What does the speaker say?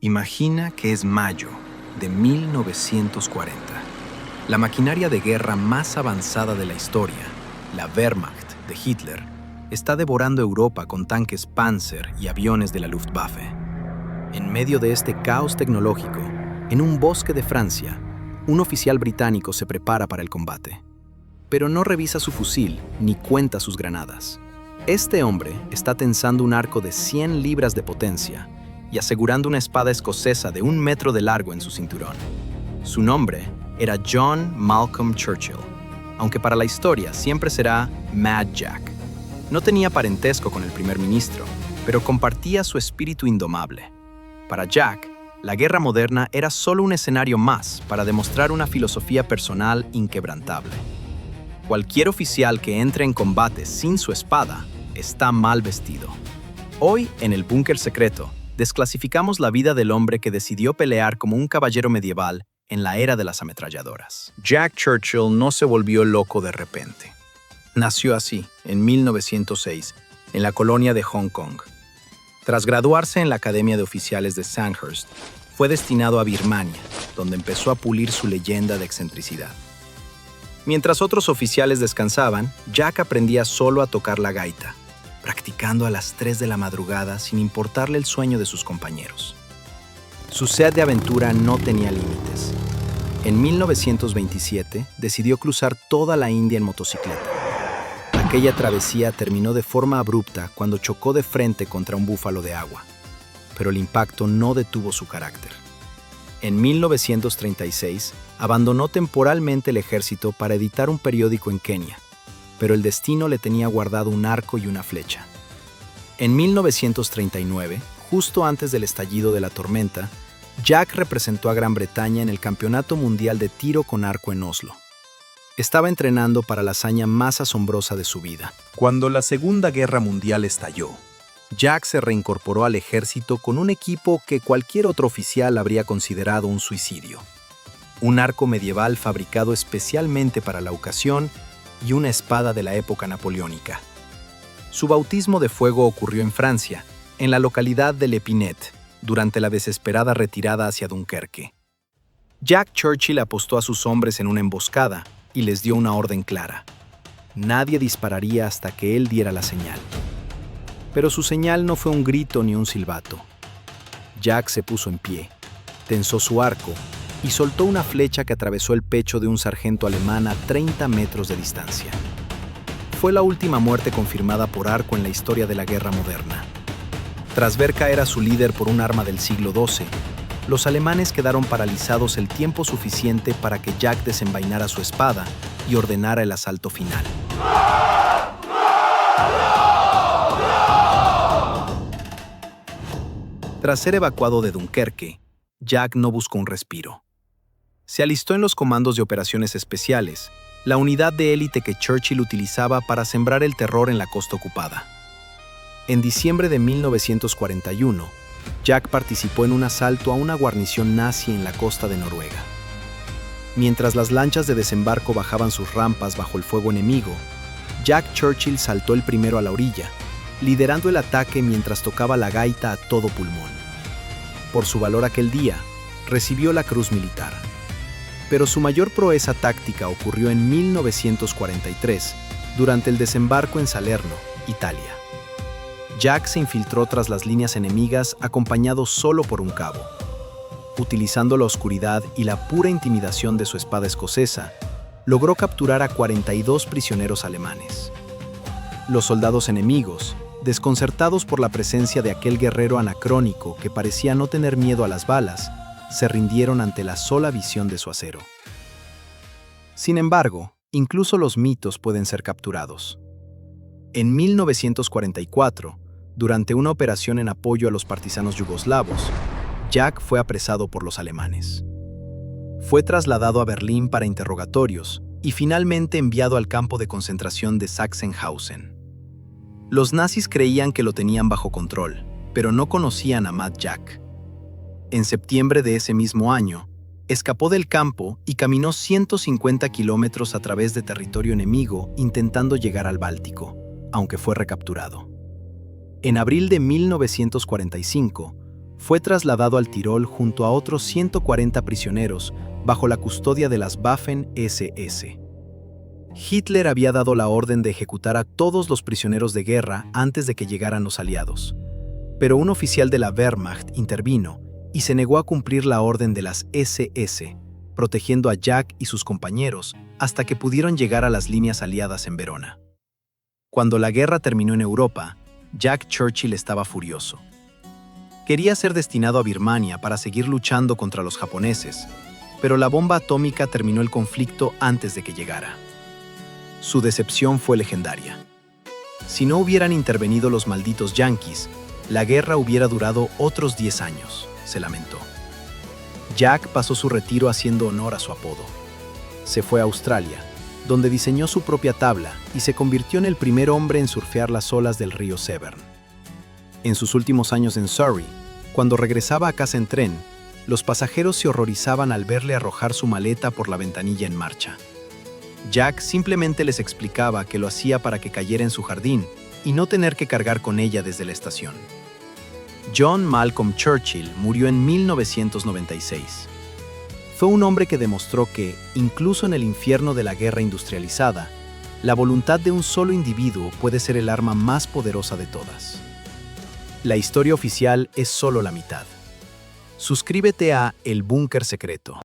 Imagina que es mayo de 1940. La maquinaria de guerra más avanzada de la historia, la Wehrmacht de Hitler, está devorando Europa con tanques Panzer y aviones de la Luftwaffe. En medio de este caos tecnológico, en un bosque de Francia, un oficial británico se prepara para el combate. Pero no revisa su fusil ni cuenta sus granadas. Este hombre está tensando un arco de 100 libras de potencia y asegurando una espada escocesa de 1 metro de largo en su cinturón. Su nombre era John Malcolm Churchill, aunque para la historia siempre será Mad Jack. No tenía parentesco con el primer ministro, pero compartía su espíritu indomable. Para Jack, la guerra moderna era solo un escenario más para demostrar una filosofía personal inquebrantable. Cualquier oficial que entre en combate sin su espada está mal vestido. Hoy, en el búnker secreto, desclasificamos la vida del hombre que decidió pelear como un caballero medieval en la era de las ametralladoras. Jack Churchill no se volvió loco de repente. Nació así, en 1906, en la colonia de Hong Kong. Tras graduarse en la Academia de Oficiales de Sandhurst, fue destinado a Birmania, donde empezó a pulir su leyenda de excentricidad. Mientras otros oficiales descansaban, Jack aprendía solo a tocar la gaita, practicando a las 3 de la madrugada sin importarle el sueño de sus compañeros. Su sed de aventura no tenía límites. En 1927 decidió cruzar toda la India en motocicleta. Aquella travesía terminó de forma abrupta cuando chocó de frente contra un búfalo de agua, pero el impacto no detuvo su carácter. En 1936, abandonó temporalmente el ejército para editar un periódico en Kenia, pero el destino le tenía guardado un arco y una flecha. En 1939, justo antes del estallido de la tormenta, Jack representó a Gran Bretaña en el Campeonato Mundial de Tiro con Arco en Oslo. Estaba entrenando para la hazaña más asombrosa de su vida. Cuando la Segunda Guerra Mundial estalló, Jack se reincorporó al ejército con un equipo que cualquier otro oficial habría considerado un suicidio. Un arco medieval fabricado especialmente para la ocasión y una espada de la época napoleónica. Su bautismo de fuego ocurrió en Francia, en la localidad de L'Épinette, durante la desesperada retirada hacia Dunkerque. Jack Churchill apostó a sus hombres en una emboscada y les dio una orden clara. Nadie dispararía hasta que él diera la señal. Pero su señal no fue un grito ni un silbato. Jack se puso en pie, tensó su arco y soltó una flecha que atravesó el pecho de un sargento alemán a 30 metros de distancia. Fue la última muerte confirmada por arco en la historia de la guerra moderna. Tras ver caer a su líder por un arma del siglo XII, los alemanes quedaron paralizados el tiempo suficiente para que Jack desenvainara su espada y ordenara el asalto final. Tras ser evacuado de Dunkerque, Jack no buscó un respiro. Se alistó en los comandos de operaciones especiales, la unidad de élite que Churchill utilizaba para sembrar el terror en la costa ocupada. En diciembre de 1941, Jack participó en un asalto a una guarnición nazi en la costa de Noruega. Mientras las lanchas de desembarco bajaban sus rampas bajo el fuego enemigo, Jack Churchill saltó el primero a la orilla, liderando el ataque mientras tocaba la gaita a todo pulmón. Por su valor aquel día, recibió la Cruz Militar. Pero su mayor proeza táctica ocurrió en 1943, durante el desembarco en Salerno, Italia. Jack se infiltró tras las líneas enemigas acompañado solo por un cabo. Utilizando la oscuridad y la pura intimidación de su espada escocesa, logró capturar a 42 prisioneros alemanes. Los soldados enemigos, desconcertados por la presencia de aquel guerrero anacrónico que parecía no tener miedo a las balas, se rindieron ante la sola visión de su acero. Sin embargo, incluso los mitos pueden ser capturados. En 1944, durante una operación en apoyo a los partisanos yugoslavos, Jack fue apresado por los alemanes. Fue trasladado a Berlín para interrogatorios y finalmente enviado al campo de concentración de Sachsenhausen. Los nazis creían que lo tenían bajo control, pero no conocían a Mad Jack. En septiembre de ese mismo año, escapó del campo y caminó 150 kilómetros a través de territorio enemigo intentando llegar al Báltico, aunque fue recapturado. En abril de 1945, Fue trasladado al Tirol junto a otros 140 prisioneros bajo la custodia de las Waffen-SS. Hitler había dado la orden de ejecutar a todos los prisioneros de guerra antes de que llegaran los aliados. Pero un oficial de la Wehrmacht intervino y se negó a cumplir la orden de las SS, protegiendo a Jack y sus compañeros hasta que pudieron llegar a las líneas aliadas en Verona. Cuando la guerra terminó en Europa, Jack Churchill estaba furioso. Quería ser destinado a Birmania para seguir luchando contra los japoneses, pero la bomba atómica terminó el conflicto antes de que llegara. Su decepción fue legendaria. Si no hubieran intervenido los malditos yanquis, la guerra hubiera durado otros 10 años, se lamentó. Jack pasó su retiro haciendo honor a su apodo. Se fue a Australia, donde diseñó su propia tabla y se convirtió en el primer hombre en surfear las olas del río Severn. En sus últimos años en Surrey, cuando regresaba a casa en tren, los pasajeros se horrorizaban al verle arrojar su maleta por la ventanilla en marcha. Jack simplemente les explicaba que lo hacía para que cayera en su jardín y no tener que cargar con ella desde la estación. John Malcolm Churchill murió en 1996. Fue un hombre que demostró que, incluso en el infierno de la guerra industrializada, la voluntad de un solo individuo puede ser el arma más poderosa de todas. La historia oficial es solo la mitad. Suscríbete a El Búnker Secreto.